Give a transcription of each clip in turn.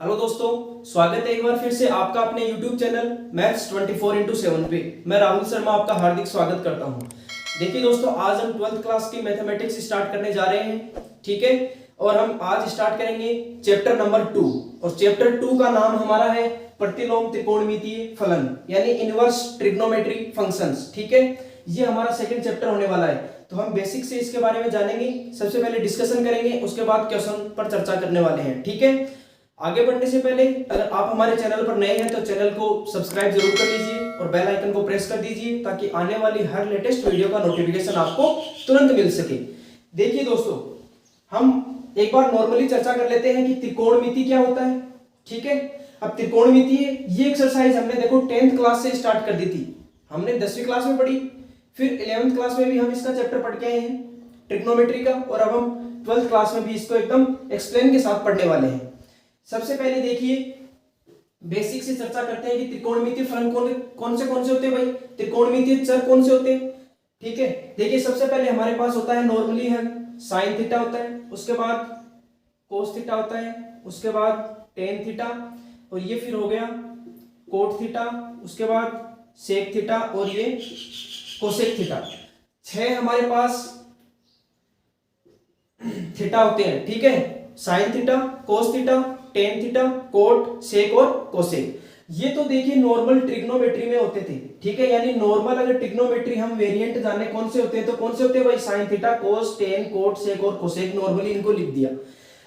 Hello दोस्तों, स्वागत है एक बार फिर से आपका अपने YouTube चैनल मैथ्स 24x7 पे। मैं राहुल शर्मा आपका हार्दिक स्वागत करता हूं। देखिए दोस्तों, आज हम 12th क्लास की मैथमेटिक्स स्टार्ट करने जा रहे हैं, ठीक है। और हम आज स्टार्ट करेंगे चैप्टर नंबर 2। और चैप्टर 2 का नाम हमारा है प्रतिलोम त्रिकोणमितीय फलन, यानी इनवर्स ट्रिग्नोमेट्री फंक्शंस, ठीक है। ये हमारा सेकंड चैप्टर होने वाला है, तो हम बेसिक से इसके बारे में जानेंगे। सबसे पहले डिस्कशन करेंगे, उसके बाद क्वेश्चन पर चर्चा करने वाले हैं, ठीक है। आगे बढ़ने से पहले अगर आप हमारे चैनल पर नए हैं तो चैनल को सब्सक्राइब जरूर कर लीजिए और बेल आइकन को प्रेस कर दीजिए, ताकि आने वाली हर लेटेस्ट वीडियो का नोटिफिकेशन आपको तुरंत मिल सके। देखिए दोस्तों, हम एक बार नॉर्मली चर्चा कर लेते हैं कि त्रिकोणमिति क्या होता है, ठीक है। अब त्रिकोणमिति ये एक्सरसाइज हमने देखो 10th क्लास से स्टार्ट कर दी थी, हमने 10वीं क्लास में पढ़ी, फिर 11th क्लास में भी हम इसका चैप्टर पढ़ के आए हैं ट्रिग्नोमेट्री का, और अब हम 12th क्लास में भी इसको एकदम एक्सप्लेन के साथ पढ़ने वाले हैं। सबसे पहले देखिए, बेसिक से चर्चा करते हैं कि त्रिकोणमितीय फलन कौन से होते हैं भाई, त्रिकोणमितीय चर कौन से होते हैं, ठीक है। देखिए सबसे पहले हमारे पास होता है नॉर्मली है साइन थीटा होता है, उसके बाद कोस थीटा होता है, उसके बाद टेन थीटा, और ये फिर हो गया कोट थीटा, उसके बाद सेक थीटा, और ये कोसेक थीटा। 6 हमारे पास थीटा होते हैं, ठीक है। Sine theta, cos theta, tan theta, cot, sec और कोसेक। ये तो देखिए नॉर्मल ट्रिग्नोमेट्री में होते थे, ठीक है। यानी नॉर्मल अगर ट्रिग्नोमेट्री हम वेरिएंट जाने कौन से होते हैं तो कौन से होते हैं भाई, साइन थीटा, कोस, टेन, कोट, सेक और कोसेक। नॉर्मली इनको लिख दिया।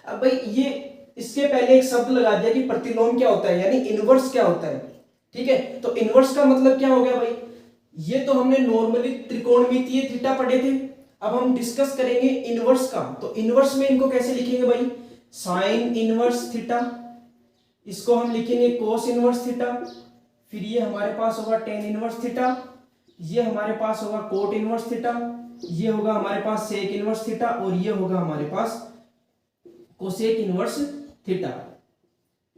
अब भाई ये इसके पहले एक शब्द लगा दिया कि प्रतिलोम क्या होता है, यानी इनवर्स क्या होता है, ठीक है। तो इनवर्स का मतलब क्या हो गया भाई, ये तो हमने नॉर्मली त्रिकोणमितीय थीटा पढ़े थे। अब हम डिस्कस करेंगे इनवर्स का। तो इनवर्स में इनको कैसे लिखेंगे भाई, साइन इनवर्स थीटा, इसको हम लिखेंगे कोस इनवर्स थीटा, फिर ये हमारे पास होगा टेन इनवर्स थीटा, ये हमारे पास होगा कोट इनवर्स थीटा, ये होगा हमारे पास सेक इनवर्स थीटा, और ये होगा हमारे पास कोसेक इनवर्स थीटा,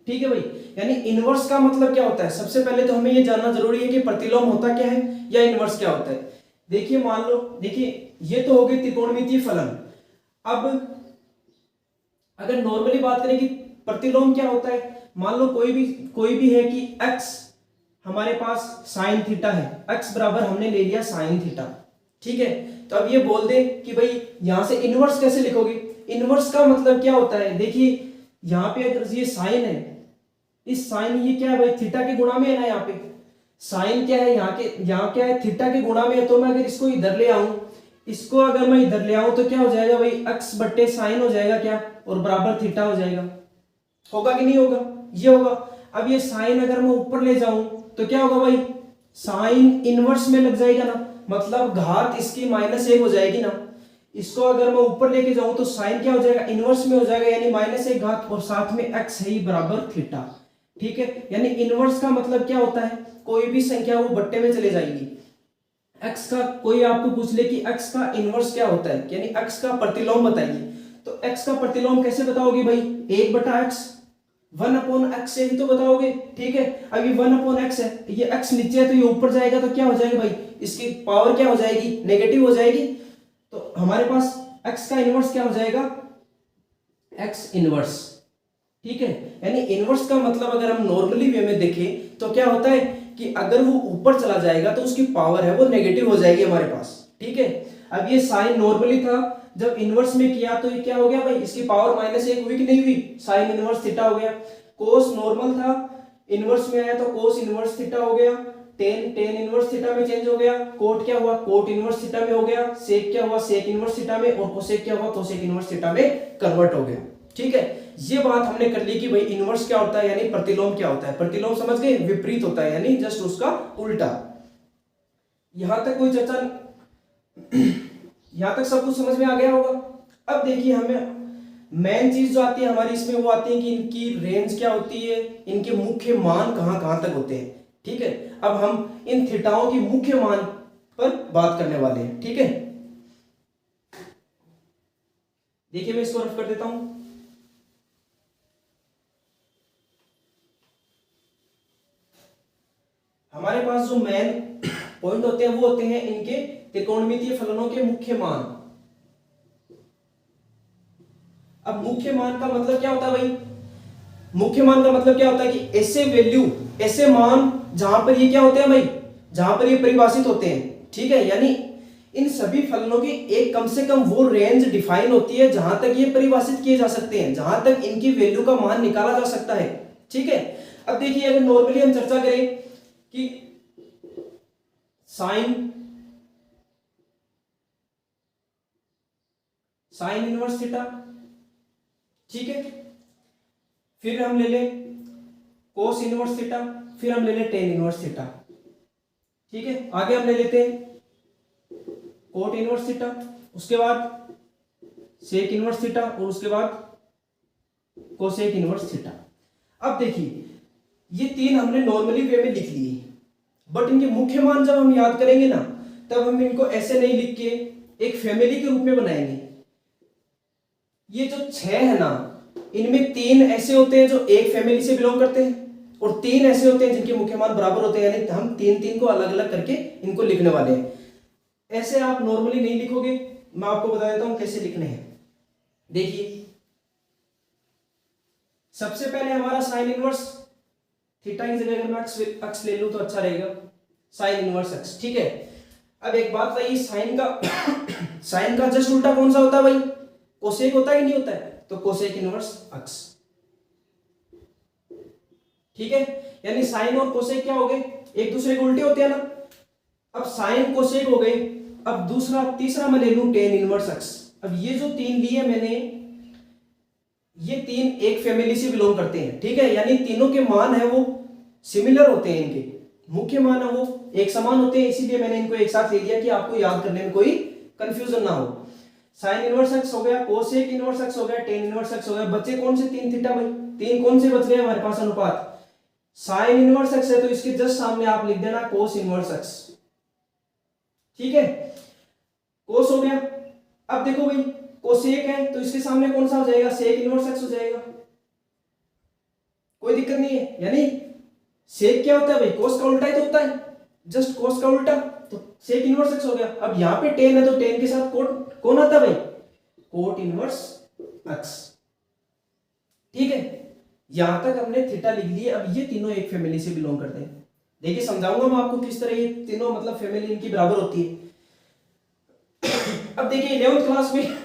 ठीक है भाई। यानी इनवर्स का मतलब क्या होता है, सबसे पहले तो हमें ये जानना जरूरी है कि प्रतिलोम होता क्या है या इनवर्स क्या होता है। देखिए मान लो, देखिए ये तो हो गई त्रिकोणमितीय फलन। अब अगर नॉर्मली बात करें कि प्रतिलोम क्या होता है, मान लो कोई भी है कि x हमारे पास साइन थीटा है, x बराबर हमने ले लिया साइन थीटा, ठीक है। तो अब ये बोल दे कि भाई यहां से इनवर्स कैसे लिखोगे। इनवर्स का मतलब क्या होता है, देखिए यहां पे अगर ये साइन है, इस साइन ये क्या है भाई, थीटा के गुणा में है ना। यहाँ पे साइन क्या है, यहाँ क्या है, थीटा के गुणा में है। तो मैं अगर इसको इधर ले आऊं, इसको अगर मैं इधर ले आऊं तो क्या हो जाएगा भाई, x बट्टे साइन हो जाएगा क्या, और बराबर थीटा हो जाएगा। होगा कि नहीं होगा, ये होगा। अब ये साइन अगर मैं ऊपर ले जाऊं तो क्या होगा भाई, साइन इनवर्स में लग जाएगा ना, मतलब घात इसकी -1 हो जाएगी ना। इसको अगर मैं ऊपर लेके जाऊं तो साइन क्या हो जाएगा, इनवर्स में हो जाएगा, यानी -1 घात, और साथ में x है ही बराबर थीटा, ठीक है। यानी इनवर्स का मतलब क्या होता है, कोई भी संख्या वो बट्टे में चले जाएगी। x का कोई आपको पूछ ले कि x का इनवर्स क्या होता है, यानी x का प्रतिलोम बताइए, तो x का प्रतिलोम कैसे बताओगे भाई, 1/x, 1/x से ही तो बताओगे, ठीक है। अब ये 1/x है, ये x नीचे है तो ये ऊपर जाएगा, तो क्या हो जाएगा भाई, इसकी पावर क्या हो जाएगी, नेगेटिव हो जाएगी। तो हमारे पास x का इनवर्स क्या हो जाएगा, x इनवर्स, ठीक है। यानी इनवर्स का मतलब अगर हम नॉर्मली वे में देखें तो क्या होता है कि अगर वो ऊपर चला जाएगा तो उसकी पावर है वो नेगेटिव हो जाएगी हमारे पास, ठीक है। अब ये साइन नॉर्मली था, जब इनवर्स में किया तो ये क्या हो गया भाई, इसकी पावर -1 हुई कि नहीं हुई, साइन इनवर्स थीटा हो गया। कोस नॉर्मल था, इनवर्स में आया तो कोस इनवर्स थीटा हो गया। टेन इनवर्स थीटा में चेंज हो गया। कोट क्या हुआ, कोट इनवर्स थीटा में हो गया। सेक क्या हुआ, सेक इनवर्स थीटा में। और कोसेक क्या हुआ, कोसेक इनवर्स थीटा में कन्वर्ट हो गया, ठीक है। ये बात हमने कर ली कि भाई इनवर्स क्या होता है, यानी प्रतिलोम क्या होता है। प्रतिलोम समझ गए, विपरीत होता है, यानी जस्ट उसका उल्टा। यहां तक कोई चर्चा, यहां तक सब कुछ समझ में आ गया होगा। अब देखिए हमें मेन चीज जो आती है हमारी इसमें, वो आती है कि इनकी रेंज क्या होती है, इनके मुख्य मान कहां कहां तक होते हैं, ठीक है। अब हम इन थीटाओं की मुख्य मान पर बात करने वाले हैं, ठीक है। देखिए मैं इसको रफ कर देता हूं। हमारे पास जो मेन पॉइंट होते हैं वो होते हैं इनके त्रिकोणमितीय फलनों के मुख्य मान। अब मुख्य मान का मतलब क्या होता है भाई, मुख्य मान का मतलब क्या होता है कि ऐसे वैल्यू, ऐसे मान जहां पर ये क्या होते हैं भाई, जहां पर ये परिभाषित होते हैं, ठीक है। यानी इन सभी फलनों की एक कम से कम वो रेंज डिफाइन होती है जहां तक ये परिभाषित किए जा सकते हैं, जहां तक इनकी वैल्यू का मान निकाला जा सकता है, ठीक है। अब देखिए अगर नॉर्मली हम चर्चा करें कि साइन इनवर्स थीटा, ठीक है, फिर हम ले लें कोस इनवर्स थीटा, फिर हम ले लें टेन इनवर्स थीटा, ठीक है। आगे हम ले लेते हैं कोट इनवर्स थीटा, उसके बाद सेक इनवर्स थीटा और उसके बाद कोसेक इनवर्स थीटा। अब देखिए ये तीन हमने नॉर्मली वे में लिख लिए, बट इनके मुख्य मान जब हम याद करेंगे ना, तब हम इनको ऐसे नहीं लिख के एक फैमिली के रूप में बनाएंगे। ये जो 6 है ना, इनमें 3 ऐसे होते हैं जो एक फैमिली से बिलोंग करते हैं और 3 ऐसे होते हैं जिनके मुख्य मान बराबर होते हैं, यानी हम 3 को अलग अलग करके इनको लिखने वाले हैं। ऐसे आप नॉर्मली नहीं लिखोगे, मैं आपको बता देता हूं कैसे लिखने हैं। देखिए सबसे पहले हमारा साइन इनवर्स थीटा की जगह अगर मैं अक्स ले लूं तो अच्छा रहेगा, साइन इनवर्स अक्स, ठीक है। अब एक बात बताइए, साइन का जस्ट उल्टा कौन सा होता है भाई, कोसेक होता है कि नहीं होता है, तो कोसेक इनवर्स अक्स, ठीक है। यानी साइन और कोसेक क्या हो गए, एक दूसरे के उल्टे होते हैं ना। अब साइन कोसेक हो गए, अब तीसरा मैं ले लूं टेन इनवर्स अक्स। अब ये जो 3 लिए मैंने, ये 3 एक फैमिली से बिलोंग करते हैं, ठीक है। यानी तीनों के मान है वो सिमिलर होते हैं, इनके मुख्य मान है वो एक समान होते हैं, इसीलिए मैंने इनको एक साथ ले लिया कि आपको याद करने में कोई कंफ्यूजन ना हो। साइन इनवर्स एक्स हो गया, कोसेक इनवर्स एक्स हो गया, टेन इनवर्स एक्स हो गया, बचे कौन से 3 थीटा भाई, 3 कौन से बच गए हमारे पास अनुपात, साइन इनवर्स एक्स है तो इसके जस्ट सामने आप लिख देना कोस इनवर्स एक्स, ठीक है, कोस हो गया। अब देखो भाई कोसेक है तो इसके सामने कौन सा हो जाएगा, सेक इनवर्स एक्स हो जाएगा, कोई दिक्कत नहीं है। यानी सेक क्या होता है भाई, कोस का उल्टा ही तो होता है, जस्ट कोस का उल्टा, तो सेक इनवर्स एक्स हो गया। अब यहाँ पे टेन है तो टेन के साथ कोट कौन आता है भाई, कोट इनवर्स एक्स, ठीक है। यहां तक हमने थीटा लिख लिए। अब ये तीनों एक फैमिली से बिलोंग करते हैं। देखिए समझाऊंगा मैं आपको किस तरह ये तीनों मतलब फैमिली इनकी बराबर होती है। अब देखिए 11th क्लास में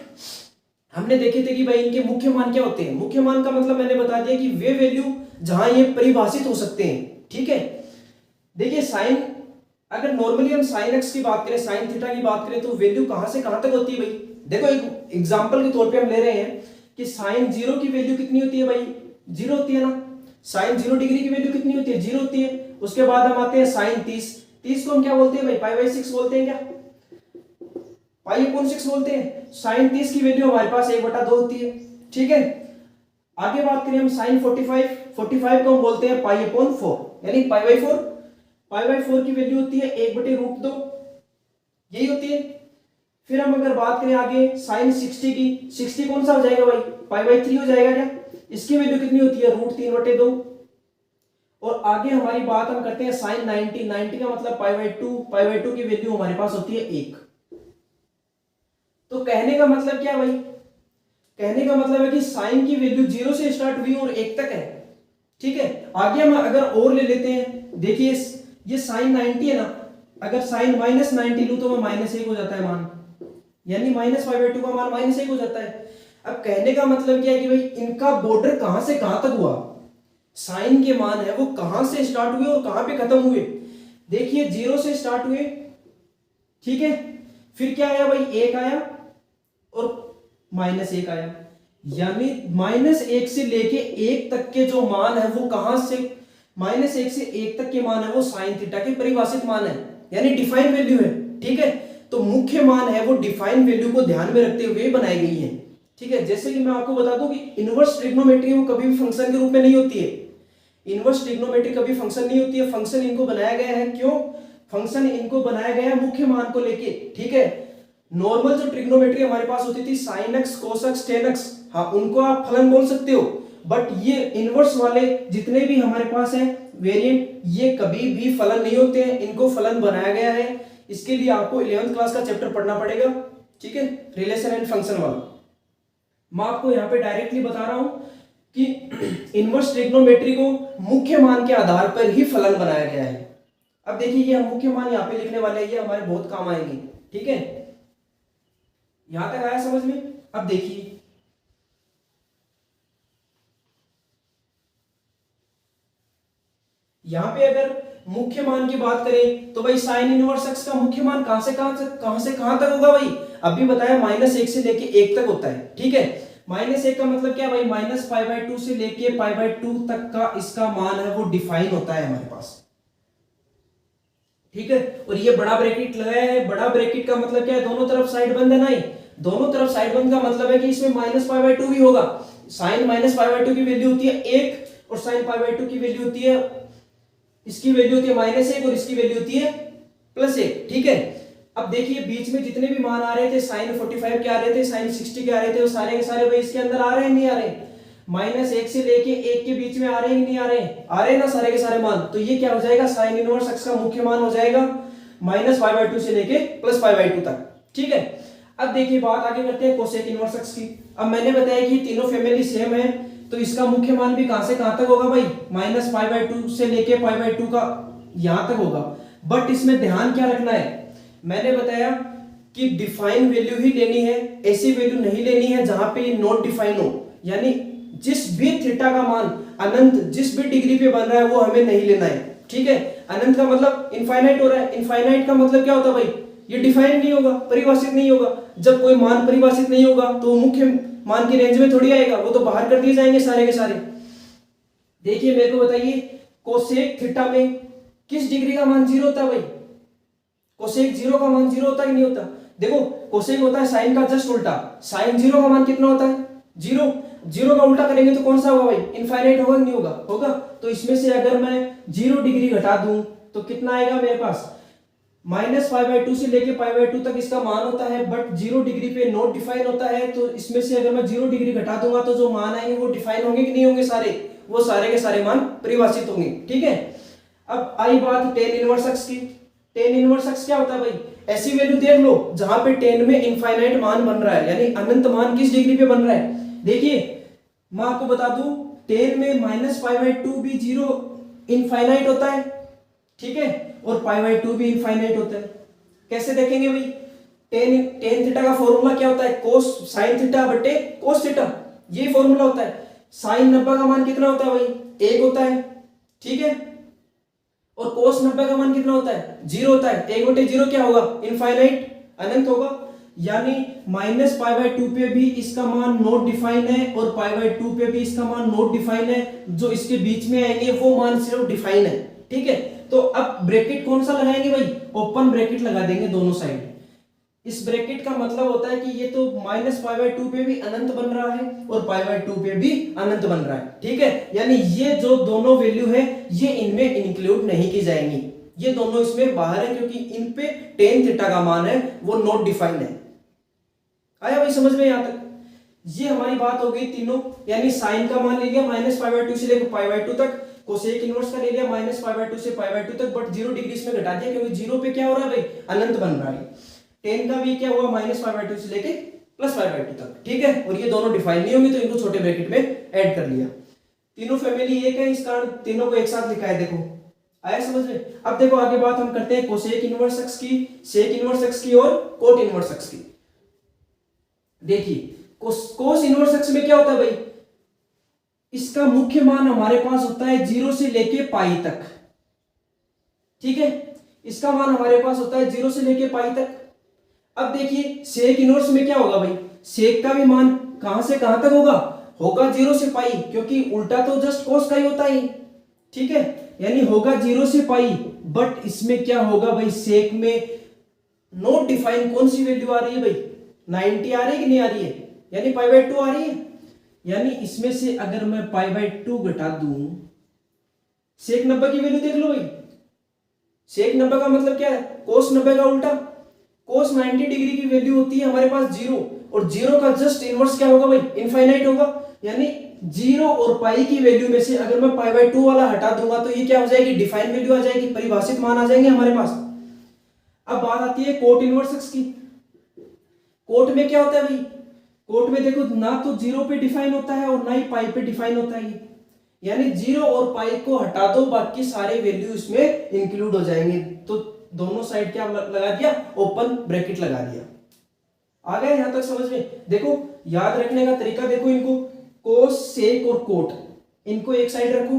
हमने देखे थे कि भाई इनके मुख्य मान क्या होते हैं। मुख्य मान का मतलब मैंने बता दिया कि वे वैल्यू जहां ये परिभाषित हो सकते हैं, ठीक है। देखिए साइन, अगर नॉर्मली हम साइन एक्स की बात करें, साइन थीटा की बात करें, तो वैल्यू कहां से कहां तक होती है भाई। देखो एक एग्जांपल के तौर पे हम ले रहे हैं कि साइन 0 की वैल्यू कितनी होती है भाई, 0 होती है ना। साइन 0 डिग्री की वैल्यू कितनी होती है, 0 होती है। उसके बाद हम आते हैं साइन 30 को हम क्या बोलते हैं भाई, पाई बाई 6 बोलते हैं, क्या पाई अपॉन 6 बोलते हैं। साइन 30 की वैल्यू हमारे पास 1/2 होती है, ठीक है। आगे बात करें हम साइन 45 को हम बोलते हैं पाई अपॉन 4, यानी पाई बाई 4। पाई बाई 4 की वैल्यू होती है 1/√2, यही होती है। फिर हम अगर बात करें आगे साइन 60 की, 60 कौन सा हो जाएगा भाई, पाई बाई 3 हो जाएगा क्या। इसकी वैल्यू कितनी होती है, √3/2। और आगे हमारी बात हम करते हैं साइन 90 का मतलब पाई बाई 2 की वैल्यू हमारे पास होती है 1। तो कहने का मतलब क्या भाई, कहने का मतलब है कि साइन की वैल्यू 0 से स्टार्ट हुई और 1 तक है, ठीक है। आगे हम अगर और ले लेते हैं, देखिए ये साइन 90 है ना, अगर साइन -90 लूं तो वो -1 हो जाता है मान, यानी -π/2 का मान -1 हो जाता है। अब कहने का मतलब क्या है कि भाई इनका बॉर्डर कहां से कहां तक हुआ, साइन के मान है वो कहां से स्टार्ट हुए और कहां पे खत्म हुए। देखिए 0 से स्टार्ट हुए, ठीक है, फिर क्या आया भाई, 1 आया और -1 आया, यानी -1 से लेके 1 तक के जो मान है वो कहां से, -1 से 1 तक के मान है वो साइन थीटा के परिभाषित मान है, यानी डिफाइन वैल्यू है, ठीक है। तो मुख्य मान है वो डिफाइन वैल्यू को ध्यान में रखते हुए बनाई गई है, ठीक है। जैसे कि मैं आपको बता दूं कि इनवर्स ट्रिग्नोमेट्री वो कभी भी फंक्शन के रूप में नहीं होती है। इनवर्स ट्रिग्नोमेट्री कभी फंक्शन नहीं होती है। फंक्शन इनको बनाया गया है, क्यों, फंक्शन इनको बनाया गया है मुख्य मान को लेके, ठीक है। नॉर्मल जो ट्रिग्नोमेट्री हमारे पास होती थी sin x cos x tan x, हाँ उनको आप फलन बोल सकते हो, बट ये इनवर्स वाले जितने भी हमारे पास हैं वेरिएंट, ये कभी भी फलन नहीं होते हैं, इनको फलन बनाया गया है। इसके लिए आपको 11th क्लास का चैप्टर पढ़ना पड़ेगा, ठीक है, रिलेशन एंड फंक्शन वाला। मैं आपको यहाँ पे डायरेक्टली बता रहा हूं कि इनवर्स ट्रिग्नोमेट्री को मुख्य मान के आधार पर ही फलन बनाया गया है। अब देखिए ये हम मुख्य मान यहाँ पे लिखने वाले हैं, ये हमारे बहुत काम आएंगे। ठीक है, यहां तक आया समझ में। अब देखिए यहां पे अगर मुख्य मान की बात करें तो भाई साइन इनवर्स एक्स का मुख्य मान कहां से कहां तक होगा भाई, अभी बताया -1 से लेके 1 तक होता है। ठीक है, -1 का मतलब क्या भाई, -π/2 से लेके π/2 तक का इसका मान है वो डिफाइन होता है हमारे पास। ठीक है, और ये बड़ा ब्रैकेट लगाया है, बड़ा ब्रैकेट का मतलब क्या है, दोनों तरफ साइड बंद है ना, दोनों तरफ साइड बंद का मतलब है कि इसमें -π/2 भी होगा। साइन -π/2 की वैल्यू होती है 1 और साइन π/2 की वैल्यू होती है, इसकी वैल्यू होती है -1 और इसकी वैल्यू होती है +1। ठीक है, अब देखिए बीच में जितने भी मान आ रहे थे, साइन 45 के आ रहे थे, साइन 60 के आ रहे थे, वो सारे के सारे भाई इसके अंदर आ रहे हैं नहीं आ रहे, -1 से लेके 1 के बीच में आ रहे हैं नहीं आ रहे, आ रहे हैं ना सारे के सारे मान। तो ये क्या हो जाएगा, साइन इनवर्स एक्स का मुख्य मान हो जाएगा -π/2 से लेके +π/2 तक। ठीक है, अब देखिए बात आगे करते हैं कोसेक इनवर्स एक्स की। अब मैंने बताया कि तीनों फैमिली सेम है, तो इसका मुख्य मान भी कहां से कहां तक होगा भाई, -π/2 से लेके π/2 का यहां तक होगा। बट इसमें ध्यान क्या रखना है, मैंने बताया कि डिफाइन वैल्यू ही लेनी है, ऐसी वैल्यू नहीं लेनी है जहां पे ये नॉट डिफाइन हो, यानी जिस भी थीटा का मान अनंत जिस भी डिग्री पे बन रहा है वो हमें नहीं लेना है। ठीक है, अनंत का मतलब इनफाइनाइट हो रहा है, इनफाइनाइट का मतलब क्या होता है भाई, ये डिफाइन नहीं होगा, परिभाषित नहीं होगा। जब कोई मान परिभाषित नहीं होगा तो मुख्य मान की रेंज में थोड़ी आएगा, वो तो बाहर कर दिए जाएंगे सारे के सारे। देखिए मेरे को बताइए कोसेक थीटा में किस डिग्री का मान 0 होता है भाई, कोसेक 0 का मान 0 होता है कि नहीं होता। देखो कोसेक होता है साइन का जस्ट उल्टा, साइन 0 का मान कितना होता है 0, 0 का उल्टा करेंगे तो कौन सा होगा भाई, इनफाइनाइट होगा कि नहीं होगा, होगा। तो इसमें से अगर मैं 0 डिग्री घटा दूं तो कितना आएगा मेरे पास, -π/2 से लेके π/2 तक इसका मान होता है, बट 0 डिग्री पे नॉट डिफाइन होता है। तो इसमें से अगर मैं 0 डिग्री घटा दूंगा तो जो मान आएंगे वो डिफाइन होंगे कि नहीं होंगे, सारे वो सारे के सारे मान परिभाषित होंगे। ठीक है, अब आई बात tan इनवर्स एक्स की। tan इनवर्स एक्स क्या होता है भाई, ऐसी वैल्यू देख लो जहां पे tan में इनफाइनाइट मान बन रहा है, यानी अनंत मान किस डिग्री पे बन रहा है। देखिए मैं आपको बता दूं tan में -π/2 भी 0 इनफाइनाइट होता है। ठीक है, और π/2 भी इनफाइनाइट होता है। कैसे देखेंगे भाई, tan थीटा का फॉर्मूला क्या होता है, cos sin थीटा बटे cos थीटा, ये फॉर्मूला होता है। sin 90 का मान कितना होता है भाई, 1 होता है। ठीक है, और cos 90 का मान कितना होता है, 0 होता है। 1/0 क्या होगा, इनफाइनाइट, अनंत होगा। यानी -π/2 पे भी इसका मान नॉट डिफाइन है और π/2 पे भी इसका मान नॉट डिफाइन है, जो इसके बीच में आएंगे वो मान सिर्फ डिफाइन है। ठीक है, तो अब ब्रैकेट कौन सा लगाएंगे भाई, ओपन ब्रैकेट लगा देंगे दोनों साइड। इस ब्रैकेट का मतलब होता है कि ये तो -π/2 पे भी अनंत बन रहा है और π/2 पे भी अनंत बन रहा है। ठीक है, यानी ये जो दोनों वैल्यू है ये इनमें इंक्लूड नहीं की जाएंगी, ये दोनों इसमें बाहर है, क्योंकि इन पे tan थीटा का मान है वो नॉट डिफाइन है। आया भाई समझ में यहां तक, ये हमारी बात हो गई तीनों, यानी साइन का मान ले लिया -π/2 से लेकर π/2 तक, कोसेक इनवर्स का ले लिया -π/2 से π/2 तक, बट 0 डिग्री इसमें घटा दिया क्योंकि 0 पे क्या हो रहा है भाई, अनंत बन रहा है। tan का भी क्या हुआ, -π/2 से लेके +π/2 तक। ठीक है, और ये दोनों डिफाइन नहीं होंगे तो इनको छोटे ब्रैकेट में ऐड कर लिया। तीनों फैमिली एक है, इस कारण तीनों को एक साथ लिखा है। देखो आया समझ में। अब देखो आगे बात हम करते हैं कोसेक इनवर्स एक्स की, सेक इनवर्स एक्स की और कोट इनवर्स एक्स की। देखिए कोस इनवर्स एक्स में क्या होता है भाई, इसका मुख्य मान हमारे पास होता है 0 से लेके पाई तक। ठीक है, इसका मान हमारे पास होता है 0 से लेके पाई तक। अब देखिए सेक इनवर्स में क्या होगा भाई, सेक का भी मान कहां से कहां तक होगा, होगा 0 से पाई, क्योंकि उल्टा तो जस्ट कोस का ही होता है। ठीक है, यानी होगा 0 से पाई, बट इसमें क्या होगा भाई, सेक में नॉट डिफाइन कौन सी वैल्यू आ रही है भाई, 90 आ रही है कि नहीं आ रही है, यानी π/2 आ रही है। यानी इसमें से अगर मैं π/2 घटा दूं, सेक 90 की वैल्यू देख लो भाई, सेक 90 का मतलब क्या है, कोस 90 का उल्टा। कोस 90 डिग्री की वैल्यू होती है हमारे पास 0, और 0 का जस्ट इनवर्स क्या होगा भाई, इनफाइनाइट होगा। यानी 0 और पाई की वैल्यू में से अगर मैं π/2 वाला हटा दूंगा तो ये क्या हो जाएगी, डिफाइन वैल्यू आ जाएगी, परिभाषित मान आ जाएंगे हमारे पास। अब बात आती है कोट इनवर्स एक्स की। कोट में क्या होता है भाई, कोट में देखो ना तो जीरो पे डिफाइन होता है और ना ही पाई पे डिफाइन होता है, यानी जीरो और पाई को हटा दो, बाकी सारे वैल्यू इसमें इंक्लूड हो जाएंगे। तो दोनों साइड क्या लगा दिया, ओपन ब्रैकेट लगा दिया। आ गया यहां तक समझ में? देखो याद रखने का तरीका देखो, इनको कोस सेक और कोट इनको एक साइड रखो,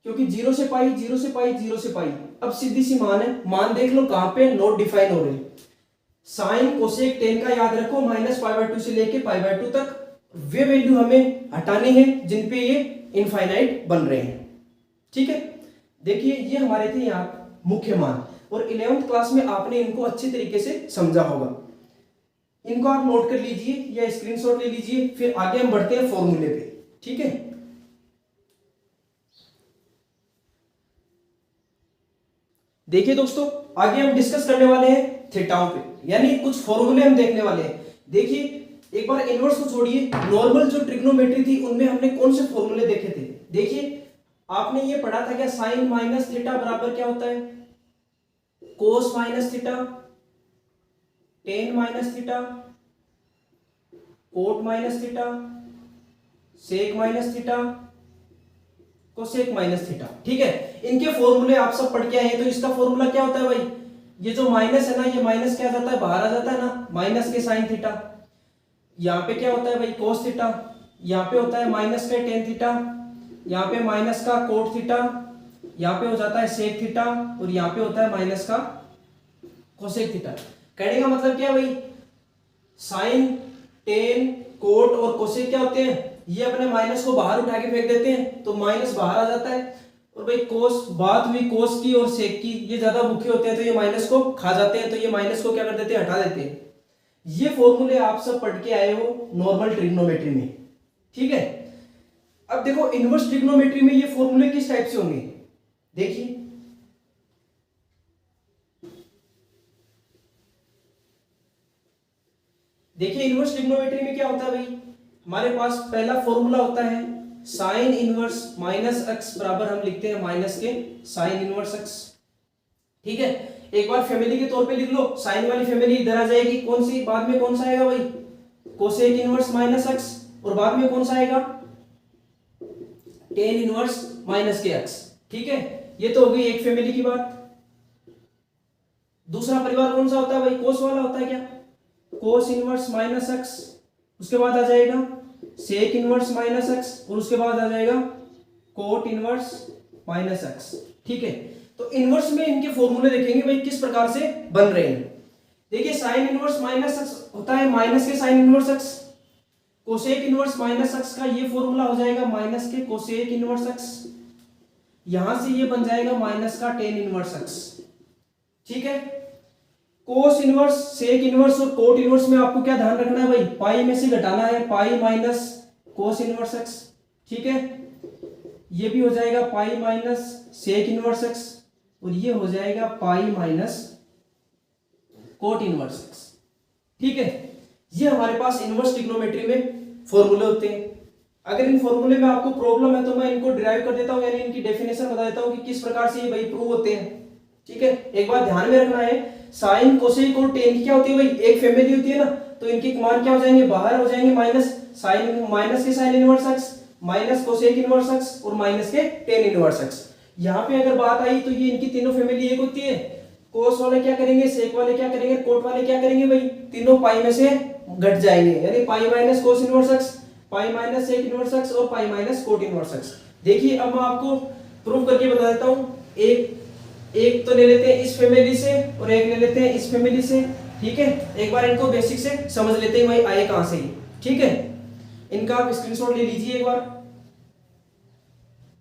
क्योंकि जीरो से पाई, जीरो से पाई, जीरो से पाई। अब सीधी सी मान है, मान देख लो कहां पे नोट डिफाइन हो रही। साइन कोसेक टेन का याद रखो, -π/2 से लेके π/2 तक वे वैल्यू हमें हटानी है जिन पे ये इनफाइनाइट बन रहे हैं। ठीक है, देखिए ये हमारे थे यहाँ मुख्य मान, और 11th क्लास में आपने इनको अच्छे तरीके से समझा होगा। इनको आप नोट कर लीजिए या स्क्रीनशॉट ले लीजिए, फिर आगे हम बढ़ते हैं फॉर्मूले पे। ठीक है, देखिए दोस्तों आगे हम डिस्कस करने वाले हैं थीटाओं पे, यानी कुछ फॉर्मूले हम देखने वाले हैं। देखिए एक बार इनवर्स को छोड़िए, नॉर्मल जो ट्रिग्नोमेट्री थी उनमें हमने कौन से फॉर्मूले देखे थे। देखिए आपने ये पढ़ा था क्या, साइन माइनस थीटा बराबर क्या होता है, cos minus theta, tan minus theta, cot minus theta, sec minus theta, cosec minus theta. ठीक है, इनके फॉर्मूले आप सब पढ़ के आए हैं। तो इसका फॉर्मूला क्या होता है भाई, ये जो माइनस है ना, ये माइनस क्या जाता है, बाहर आ जाता है ना, माइनस के साइन थीटा। यहाँ पे क्या होता है भाई, कोस थीटा, यहाँ पे होता है माइनस का टेन थीटा, यहाँ पे माइनस का कोट थीटा, यहाँ पे हो जाता है सेक थीटा, और यहाँ पे होता है माइनस का कोसेक थीटा। कहने का मतलब क्या है भाई, साइन, टेन, कोट और कोसेक क्या होते हैं, ये अपने माइनस को बाहर उठा के फेंक देते हैं, तो माइनस बाहर आ जाता है। और भाई कोस, बात हुई कोस की और सेक की, ये ज्यादा मुख्य होते हैं तो ये माइनस को खा जाते हैं, तो ये माइनस को क्या कर देते हैं, हटा देते हैं। ये फॉर्मूले आप सब पढ़ के आए हो नॉर्मल ट्रिग्नोमेट्री में। ठीक है, अब देखो इनवर्स ट्रिग्नोमेट्री में ये फॉर्मूले किस टाइप से होंगे, देखिए देखिए इनवर्स ट्रिग्नोमेट्री में क्या होता है भाई, हमारे पास पहला फॉर्मूला होता है साइन इनवर्स माइनस एक्स बराबर हम लिखते हैं माइनस के साइन इनवर्स एक्स। ठीक है, एक बार फैमिली के तौर पे लिख लो, साइन वाली फैमिली इधर आ जाएगी, कौन सी, बाद में कौन सा आएगा भाई, कोसेक इनवर्स माइनस एक्स, और बाद में कौन सा आएगा, टेन इनवर्स माइनस के एक्स। ठीक है, ये तो हो गई एक फैमिली की बात। दूसरा परिवार कौन सा होता है भाई, कोस वाला होता है क्या, कोस इनवर्स माइनस एक्स, उसके बाद आ जाएगा सेक इनवर्स माइनस एक्स, और उसके बाद आ जाएगा कोट इनवर्स माइनस एक्स। ठीक है, तो इनवर्स में इनके फॉर्मूले देखेंगे भाई किस प्रकार से बन रहे हैं। देखिए साइन इनवर्स माइनस एक्स होता है माइनस के sine inverse x, cosec inverse minus x का ये फॉर्मूला हो जाएगा माइनस के कोसेक इनवर्स एक्स, यहां से ये बन जाएगा माइनस का टेन इनवर्स एक्स। ठीक है, कोस इनवर्स, सेक इनवर्स और कोट इनवर्स में आपको क्या ध्यान रखना है भाई, पाई में से घटाना है, pi minus cos inverse x. ठीक है, ये भी हो जाएगा pi minus sec inverse x, और ये हो जाएगा pi minus cot inverse x. ठीक है, ये हमारे पास इनवर्स ट्रिग्नोमेट्री में फॉर्मूले होते हैं। अगर इन फॉर्मूले में आपको प्रॉब्लम है तो मैं इनको डिराइव कर देता हूं, यानी इनकी डेफिनेशन बता देता हूं कि किस प्रकार से ये भाई प्रूव होते हैं। ठीक है, एक बात ध्यान में रखना है, साइन कोसेक और टेन की क्या होती है भाई, एक फैमिली होती है ना, तो इनके मान क्या हो जाएंगे, बाहर हो जाएंगे, माइनस साइन, माइनस के sine inverse x, minus cosec inverse x और माइनस के टेन इनवर्स एक्स। यहाँ पे अगर बात आई तो ये इनकी तीनों फैमिली एक होती है, कोस वाले क्या करेंगे, सेक वाले क्या करेंगे, कोट वाले क्या करेंगे भाई, तीनों पाई में से घट जाएंगे, यानी pi minus cos inverse x, pi minus sec inverse x और pi minus cot inverse x. देखिए अब मैं आपको प्रूव करके बता देता हूँ, एक तो ले लेते हैं इस फैमिली से और एक ले लेते हैं इस फैमिली से। ठीक है, एक बार इनको बेसिक से समझ लेते हैं भाई आए कहां से। ठीक है, इनका आप स्क्रीनशॉट ले लीजिए एक बार।